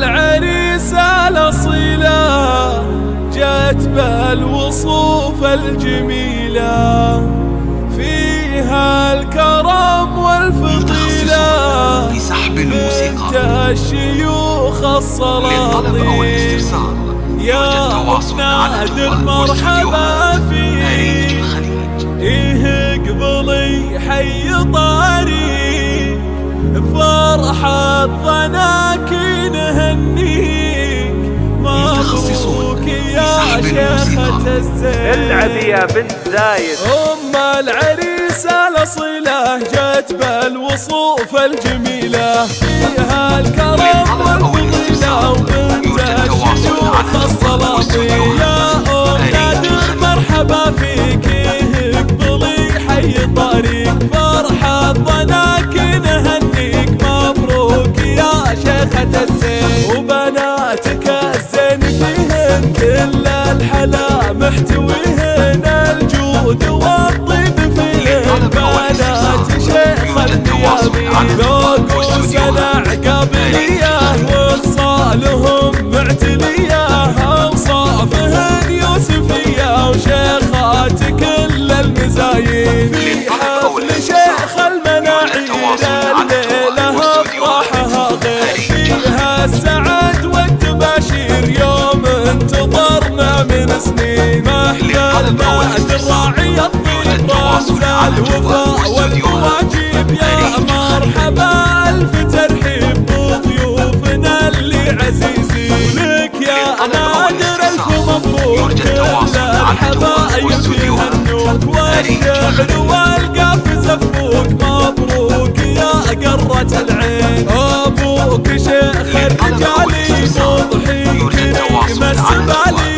العريسة الأصيلة جت بالوصوف الجميلة، فيها الكرم والفضيلة، بنت الشيوخ السلاطين. يا ابن نادر مرحبا فيك، قبلي حي طريق، بفرحة ظناك نهنيك، مبروك يا شيخة الزين. العب يا بنت زايد. العريسة الأصيلة جت بالوصوف الجميلة، فيها الكرم والفضيلة، وبنت الشيوخ السلاطين. يا نادر مرحبا فيك، قبلي حي طريق، فرحة ظناك نهنيك، مبروك يا شيخة الزين. وبناتك الزين فيهن كل الحلا محتويهن، الجود والطيب فيهن، بنات شيخ اليمين. ذوق وسنع قابلية، وخصالهم معتلية، أوصافهن يوسفية، وشيخات كل المزايين. في حفل شيخ المناعيد الليلة أفراحها غير، فيها السعد والتباشير، يوم انتظرنا من سنين. محفل نادر الراعي الطيب، رمز الوفاء والمواجيب. يا مرحبا ألف ترحيب بضيوفنا اللي عزيزين، لك يا نادر ألف مبروك، كل الحبايب يهنوك، والشعر والقاف زفوك، مبروك يا قرة العين. أبوك شيخ الرجال مضحي كريم السبالي،